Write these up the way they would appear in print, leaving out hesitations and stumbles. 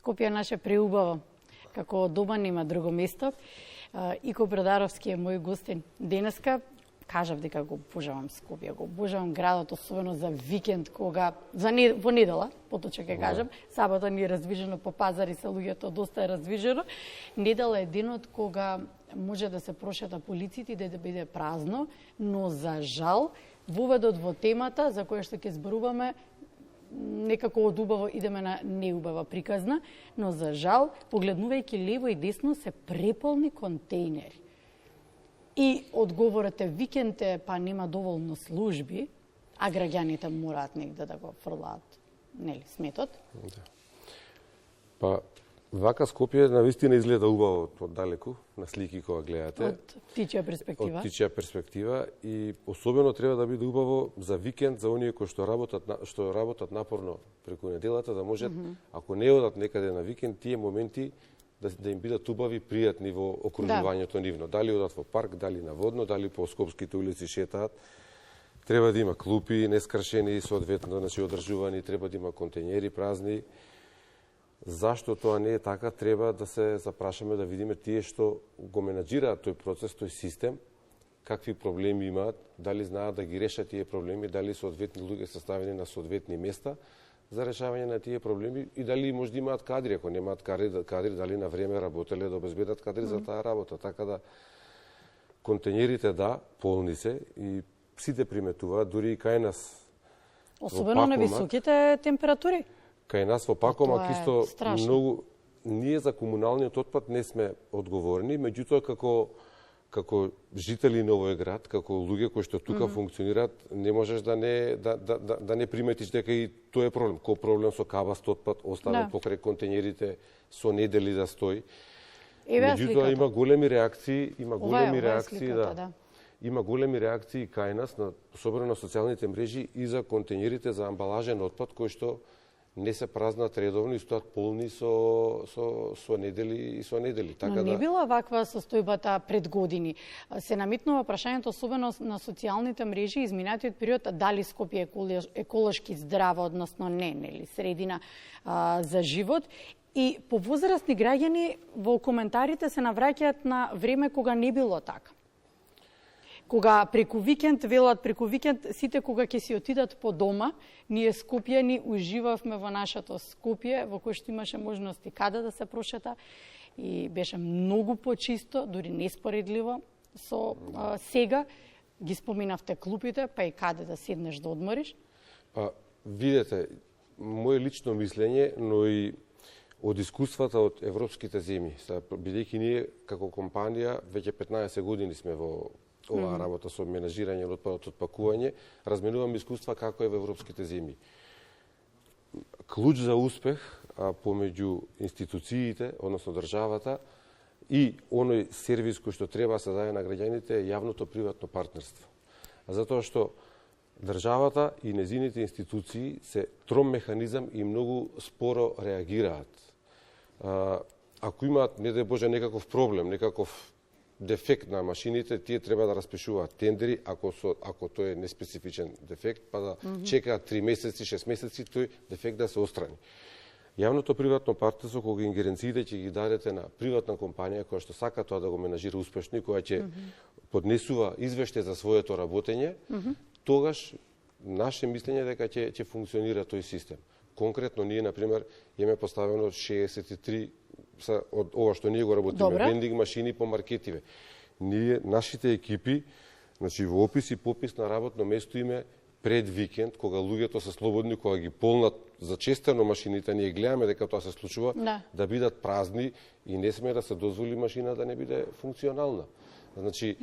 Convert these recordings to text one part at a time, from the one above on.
Скопје наше преубаво. Како дома нема друго место. Ико Бродаровски е мој гостин денеска. Кажав дека го обожавам Скопје, го обожавам градот, особено за викенд, кога во недела, поточе ќе кажам, сабота ни е раздвижено по пазари, се луѓето доста е раздвижено. Недела е денот кога може да се прошета по улиците и да биде празно, но за жал воведот во темата за која што ќе зборуваме некако од убаво идеме на неубава приказна, но за жал, погледнувајќи лево и десно, се преполни контейнери. И одговорот е викенд е, па нема доволно служби, а граѓаните мораат негде да го фрлаат, нели, сметот? Да. Па, вака Скопје навистина изгледа убаво од далеку, на слики кога гледате. Од птичја перспектива. Од птичја перспектива и особено треба да биде убаво за викенд, за оние кои што работат напорно преку неделата, да можат, ако не одат некаде на викенд, тие моменти да им бидат убави, пријатни во окружувањето нивно. Дали одат во парк, дали на водно, дали по скопските улици шетаат. Треба да има клупи нескршени, соодветно одржувани, треба да има контейнери празни. Зашто тоа не е така, треба да се запрашаме да видиме тие што го менаџираат тој процес, тој систем, какви проблеми имаат, дали знаат да ги решат тие проблеми, дали соодветни луѓе се ставени на соодветни места за решавање на тие проблеми и дали може да имаат кадри, ако немаат кадри, дали на време работеле да обезбедат кадри за таа работа. Така да контейнерите полни се и сите приметуваат, дури и кај нас. Особено на високите температури. Кај нас во Пакомак исто многу, ние за комуналниот отпад не сме одговорни, меѓутоа како жители на овој град, како луѓе кои што тука функционираат, не можеш да не приметиш дека и тоа е проблем. Кој проблем со кабаст отпад оставен покрај контейнерите со недели да стои. Меѓутоа има големи реакции, има големи реакции кај нас, особено на социјалните мрежи и за контейнерите за амбалажен отпад кои што не се празнат редовно и стоат полни со недели и со недели. Така но не била ваква состојбата пред години. Се наметнува прашањето особено на социјалните мрежи изминатиот период, дали Скопје е еколошки здрава, односно не, нели, средина за живот. И повозрастни граѓани во коментарите се навраќаат на време кога не било така. Кога преку викенд, велат преку викенд, сите кога ќе си отидат по дома, ние скопјани уживавме во нашето Скопје, во кој што имаше можности каде да се прошета и беше многу почисто, дури неспоредливо со сега. Ги споминавте клупите, па и каде да седнеш да одмориш? Па, видете, моje лично мислење, но и од искуствата од европските земји, бидејќи ние како компанија веќе 15 години сме во оваа работа со менаџирање на отпадот, отпакување, разменуваме искуства како е во европските земји. Клуч за успех помеѓу институциите, односно државата, и оној сервис кој што треба да се даде на граѓаните е јавното-приватно партнерство. Затоа што државата и незините институции се тром механизам и многу споро реагираат. Ако имаат, не дај Боже, некаков проблем, некаков дефект на машините, тие треба да распишуваат тендери, ако тој е неспецифичен дефект, па да чекаат 3 месеци, 6 месеци, тој дефект да се острани. Јавното приватно партнерство, кога ингеренциите ќе ги дадете на приватна компанија која што сака тоа да го менаџира успешно и која ќе поднесува извештај за своето работење, тогаш наше мислење дека ќе функционира тој систем. Конкретно ние, например, имаме поставено 63 од ова што ние го работиме, вендинг машини по маркетиве. Ние, нашите екипи, значи во опис и попис на работно место име пред викенд, кога луѓето се слободни, кога ги полнат зачестено машините, ние гледаме дека тоа се случува, да бидат празни и не сме да се дозволи машина да не биде функционална. Значи,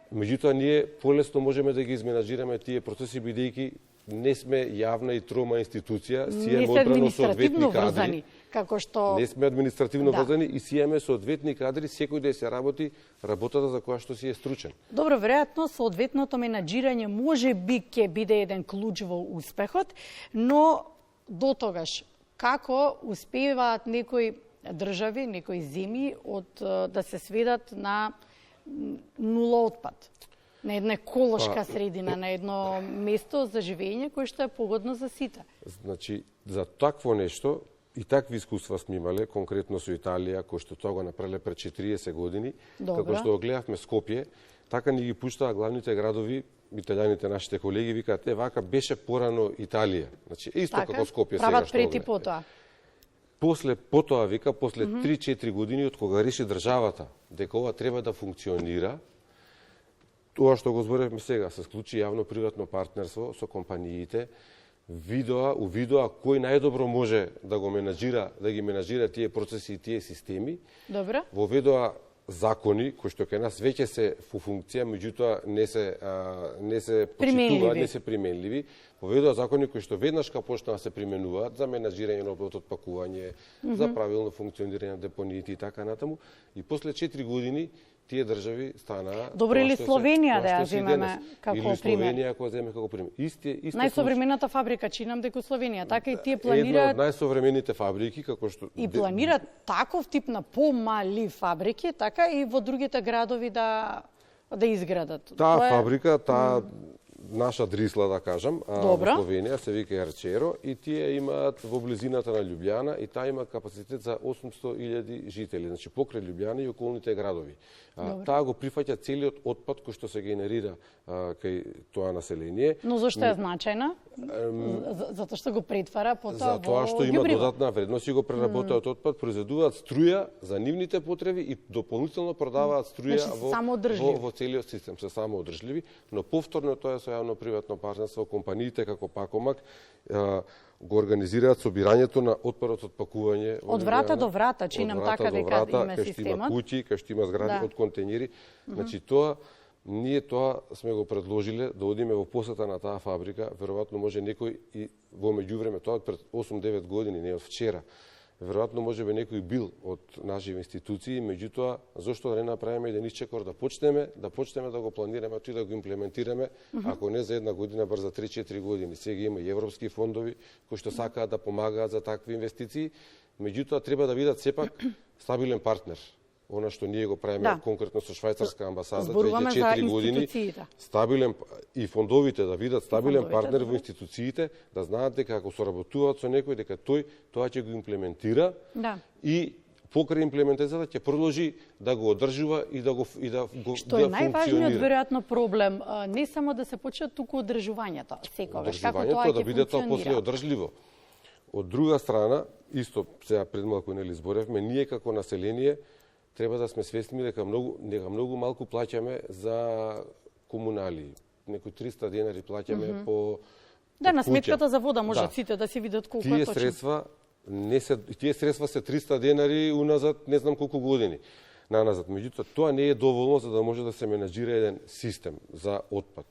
меѓутоа ние полесно можеме да ги изменаџираме тие процеси, бидејќи не сме јавна и трома институција, си имаме одбрано соодветни кадри. Како што... Не сме административно врзани и си имаме соодветни кадри, секој да се работи работата за која што си е стручен. Добро, веројатно соодветното менаџирање може би ќе биде еден клуч во успехот, но до тогаш како успеваат некои држави, некои земји да се сведат на нула отпад? На една еколошка средина, на едно место за живење кое што е погодно за сите. Значи, за такво нешто и такви искуства сме имале, конкретно со Италија, кој што тоа го направиле пред 40 години, како што го гледавме Скопје, така ни ги пуштаа главните градови, италијаните, нашите колеги, викаат, вака беше порано Италија. Значи, исто така, како Скопје сега што прети потоа. Потоа, вика, после 3-4 години, од кога реши државата дека ова треба да функционира, тоа што го зборевме сега, се склучи јавно-приватно партнерство со компаниите, увидоа кој најдобро може да го менаџира, да ги менаџира тие процеси и тие системи. Добро. Воведоа закони кои што кај нас веќе се во функција, меѓутоа не се почитуваат, не се применливи. Воведоа закони кои што веднаш кога почнаа да се применуваат за менаџирање на отпакување, за правилно функционирање на депониите и така натаму. И после 4 години тие држави станаа... Добро, или Словенија да ја земеме како пример. Или Словенија ако земеме како пример. Најсовремената фабрика, чинам дека Словенија, така и тие планираат... Една од најсовремените фабрики, како што... И планираат таков тип на помали фабрики, така и во другите градови да изградат. Таа фабрика, таа наша Дрисла, да кажам, во Словенија се вика Арчеро, и тие имаат во близината на Љубљана, и таа има капацитет за 800.000 жители, значи покрај Љубљана и околните градови. Таа го прифаќа целиот отпад кој што се генерира кај тоа население. Но зашто е значајна? Затоа што го претвара потоа во ѓубриво. Затоа што има додатна вредност и го преработуваат отпад, произведуваат струја за нивните потреби и дополнително продаваат струја во целиот систем, се самоодржливи, но повторно тоа е со јавно-приватно партнерство, компаниите како Пакомак го организираат собирањето на отпадот од пакување од врата до врата, чинам така дека има системот. Кај што има куќи, кај што има згради од контейнери. Значи ние тоа сме го предложиле да одиме во посета на таа фабрика, веројатно може некој и во меѓувреме, тоа пред 8-9 години, не од вчера. Веројатно можеби некој бил од нашите институции, меѓутоа зошто да не направиме еден исчекор да почнеме да го планираме и да го имплементираме, ако не за една година, бар за 3-4 години. Сега има и европски фондови кои што сакаат да помагаат за такви инвестиции, меѓутоа треба да бидат сепак стабилен партнер. Она што ние го правиме конкретно со швајцарска амбасада, веќе 4 години, стабилен и фондовите да видат стабилен партнер во институциите, да знаат дека ако соработуваат со некој, дека тој тоа ќе го имплементира и покрај имплементацијата ќе продолжи да го одржува и да го функционира. Што е најважниот веројатно проблем, не само да се почне туку одржувањето, секогаш како тоа ќе да биде тоа после одржливо. Од друга страна, исто сега пред малку нели зборевме, ние како население треба да сме свесни дека многу малку плаќаме за комунали. Некои 300 денари плаќаме по на сметката за вода може сите да си видат колку е точно. Тие средства се 300 денари уназад не знам колку години наназад. Меѓутоа, тоа не е доволно за да може да се менаџира еден систем за отпад.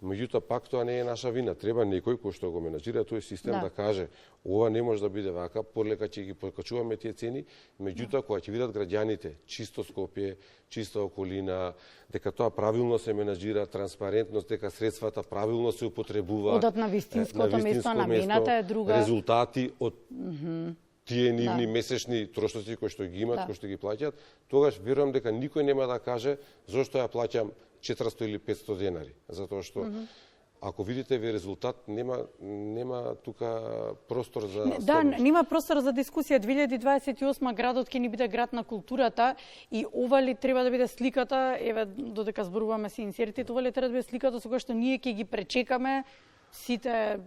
Меѓутоа, пак тоа не е наша вина. Треба некој кој што го менаџира тој систем да каже ова не може да биде вака, полека ќе ги покачуваме тие цени, меѓутоа, кога ќе видат граѓаните, чисто Скопје, чиста околина, дека тоа правилно се менаџира, транспарентност, дека средствата правилно се употребуваат. Одат на вистинското место, намената е друга. Резултати од тие нивни месечни трошоци кои што ги имаат, кои што ги плаќаат, тогаш верувам дека никој нема да каже зошто ја плаќам 400 или 500 денари. Затоа што ако видите ви резултат, нема тука простор за... нема простор за дискусија. 2028 градот ќе ни биде град на културата и ова ли треба да биде сликата, еве додека зборуваме се инсертит, ова ли треба да биде сликата со која што ние ќе ги пречекаме сите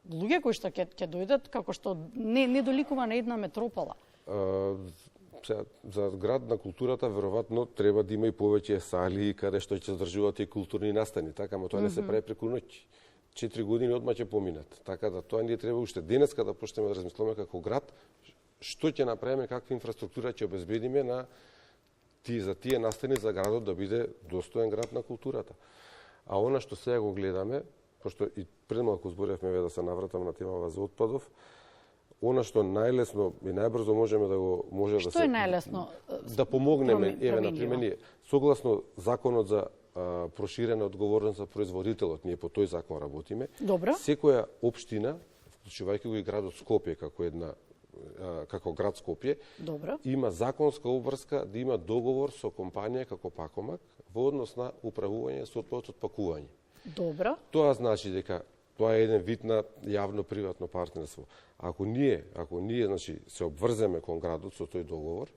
луѓе кои што ќе дојдат, како што не доликува на една метропола. За град на културата веројатно треба да има и повеќе сали каде што ќе задржуваат и културни настани, така, ама тоа не се прави преку ноќ. 4 години одма ќе поминат. Така да тоа ние треба уште денеска да почнеме да размислуваме како град што ќе направиме, каква инфраструктура ќе обезбедиме за тие настани за градот да биде достоен град на културата. А она што сега го гледаме, пошто и пред малку зборевме да се навратам на темава за отпадов, она што најлесно и најбрзо можеме да го Што е најлесно? Да помогнеме, на пример ние согласно законот за проширена одговорност за производителот, ние по тој закон работиме. Добро. Секоја општина, вклучувајќи го и градот Скопје како град Скопје, има законска обврска да има договор со компанија како Пакомак во однос на управување со отпадот од пакување. Добро. Тоа значи дека Тоа е еден вид на јавно-приватно партнерство. Ако ние значи се обврземе кон градот со тој договор,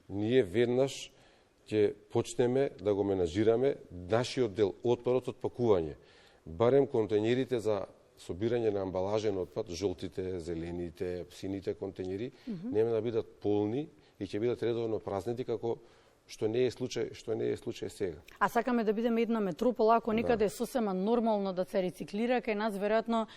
ние веднаш ќе почнеме да го менажираме нашиот дел, отпадот од пакување. Барем контејнерите за собирање на амбалажен отпад, жолтите, зелените, сините контејнери, нема да бидат полни и ќе бидат редовно празнети, како што не е случај сега. А сакаме да бидеме една метропола, ако некаде е сосема нормално да се рециклира, кај нас веројатно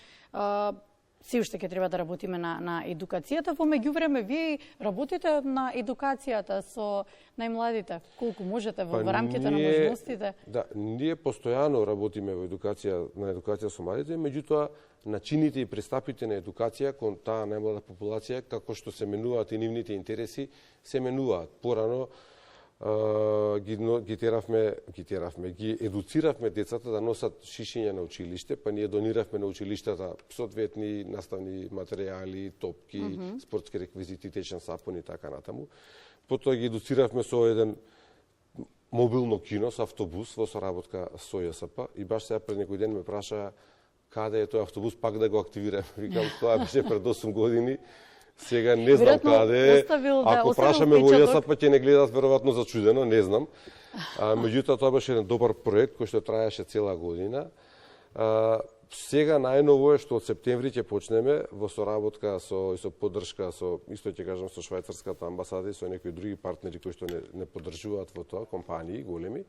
се уште ќе треба да работиме на едукацијата. Во меѓувреме вие работите на едукацијата со најмладите. Колку можете во рамките на можностите? Да, ние постојано работиме во едукација со младите, меѓутоа начините и пристапите на едукација кон таа најмлада популација, како што се менуваат и нивните интереси, се менуваат. Порано ги едуциравме децата да носат шишиња на училиште, па ние дониравме на училиштата соодветни наставни материјали, топки, спортски реквизити, течен сапун и така натаму. Потоа ги едуциравме со еден мобилно кино со автобус во соработка со ЈСП и баш сега пред некој ден ме праша каде е тој автобус, пак да го активираме. Викам, тоа беше пред 8 години. Сега не знам каде е. Ако прашаме во ЈСП, ќе не гледат веројатно зачудено, не знам. Меѓутоа, тоа беше еден добар проект кој што траеше цела година. Сега најново е што од септември ќе почнеме во соработка со поддршка со исто ќе кажам со швајцарската амбасада и со некои други партнери кои што не поддржуваат во тоа, компании големи,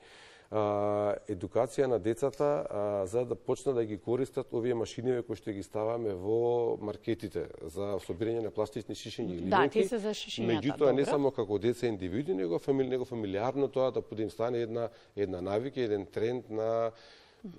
едукација на децата за да почнат да ги користат овие машиниви кои што ги ставаме во маркетите за собирање на пластични шишиња или да, ти се за шишињата. Меѓутоа не само како деца индивиди, него фамилиарно тоа да да им стане една навика, еден тренд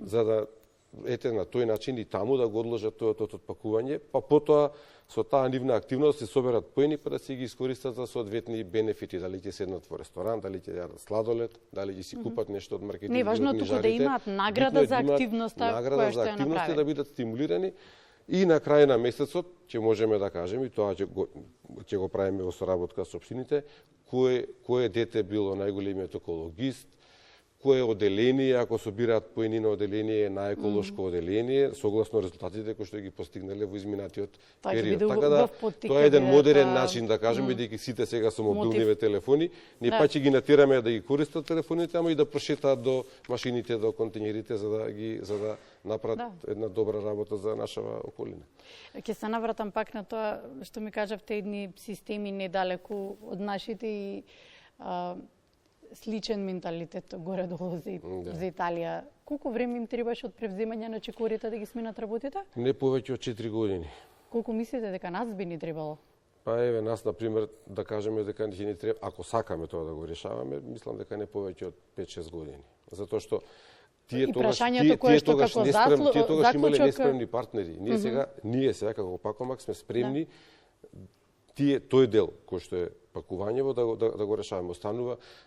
за да на тој начин и таму да го одложат тој отпакување, па потоа со таа нивна активност се соберат поени па да се ги искористат за соодветни бенефити, дали ќе седнат во ресторан, дали ќе јадат сладолед, дали ќе си купат нешто од маркетинг. Не важно туку да имаат награда за активноста која што ја направи. Да бидат стимулирани и на крај на месецот ќе можеме да кажеме, и тоа ќе го правиме во соработка со општините, кое дете било најголемиот екологист, кое оделение, ако собираат поени на оделение, најеколошко оделение, согласно резултатите кои што ги постигнале во изминатиот период. Така да, тоа е еден модерен начин, да кажеме, бидејќи сите сега со мобилниве телефони, ние па ќе ги натераме да ги користат телефоните, ама и да прошетаат до машините, до контејнерите, за да направат една добра работа за нашава околина. Ќе се навратам пак на тоа што ми кажавте, едни системи недалеку од нашите и сличен менталитет горе-долу за Италија. Колку време им требаше од превземање на чекорите да ги сменат работите? Не повеќе од 4 години. Колку мислите дека нас би ни требало? Па еве нас, например, да кажеме дека ќе ни треба, ако сакаме тоа да го решаваме, мислам дека не повеќе од 5-6 години. Затоа што тие тогаш имале неспремни партнери. Ние сега како Пакомак сме спремни тој дел кој што е пакувањево да го решаваме.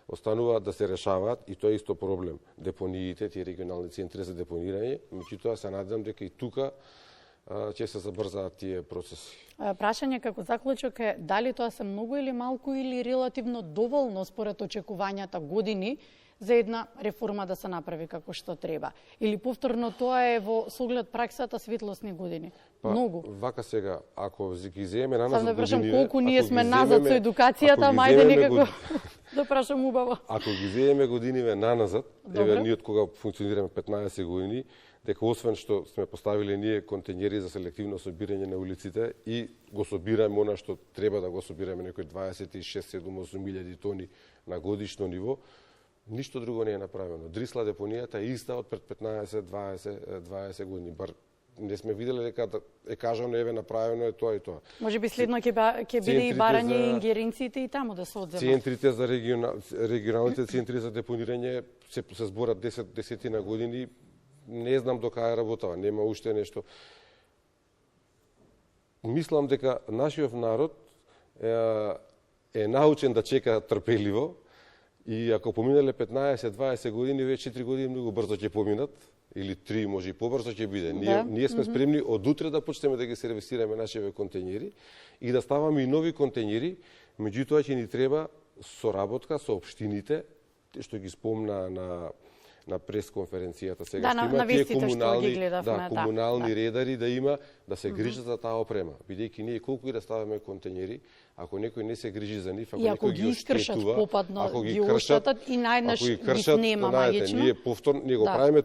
Останува да се решаваат и тоа е исто проблем. Депониите, тие регионални центри за депонирање, меѓутоа се надевам дека и тука ќе се забрзаат тие процеси. Прашање како заклучок е дали тоа се многу или малку или релативно доволно според очекувањата години за една реформа да се направи како што треба. Или повторно тоа е во соглед праксата светлосни години. Многу. Вака сега, ако ги земеме наназад годиниве... Сам да прашам колку ние сме назад со едукацијата, мајде некако да прашам убаво. Ако ги земеме годиниве наназад, еве ние од кога функционираме 15 години, дека освен што сме поставиле ние контејнери за селективно собирање на улиците и го собираме она што треба да го собираме, некои 26-7-8 тони на годишно ниво, ништо друго не е направено. Дрисла депонијата е иста од пред 15-20 години. Бар не сме виделе дека е кажано еве направено е тоа и тоа. Може би следно ќе биде и барање и ингеренциите и таму да се одземат. Центрите за регионалните центри за депонирање се зборат 10 години. Не знам до кај работава, нема уште нешто. Мислам дека нашиот народ е научен да чека трпеливо и ако поминале 15-20 години, веќе 4 години многу брзо ќе поминат, или 3 може и побрзо ќе биде. Ние сме спремни од утре да почнеме да ги сервисираме нашите контејнери и да ставаме и нови контејнери, меѓутоа ќе ни треба соработка со општините, што ги спомна на пресконференцијата сега Да, што на има тие вестите што ги гледавме, комунални редари да има да се грижат за таа опрема, бидејќи ние колку и да ставаме контењери, ако некој не се грижи за нив, ако ги искршат попадно, ги оштетат и најднаш ги снема магично. Ние го правиме,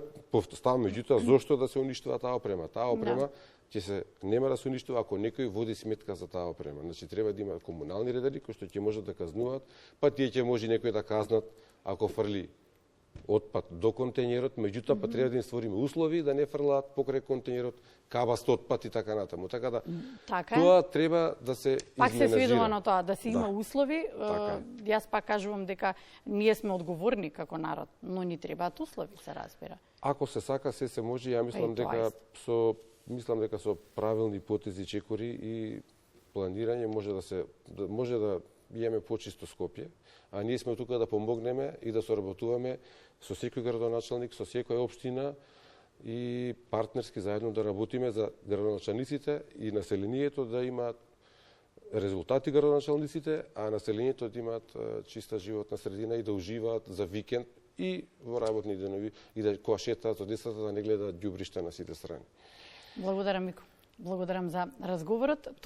ставаме, меѓутоа зошто да се уништува таа опрема? Таа опрема ќе се нема да се уништува ако некој води сметка за таа опрема. Значи треба да има комунални редари кои што ќе можат да казнуваат, па тие ќе може некој да казнат ако фрли отпад до контењерот, меѓутоа па треба да им створиме услови да не фрлаат покрај контењерот кабаст отпад и така натаму. Така да тоа треба да се изменазира. Пак се сведува на тоа да се има услови. Јас пак кажувам дека ние сме одговорни како народ, но ни требаат услови, се разбира. Ако се сака, се може. Ја мислам дека со правилни потези, чекори и планирање може да имаме почисто Скопје, а ние сме тука да помогнеме и да соработуваме со секој градоначалник, со секоја општина и партнерски заедно да работиме за градоначалниците и населението да имаат резултати градоначалниците, а населението да имаат чиста животна средина и да уживаат за викенд и во работни денови и да кога шетаат од децата да не гледаат ѓубришта на сите страни. Благодарам, Мико. Благодарам за разговорот.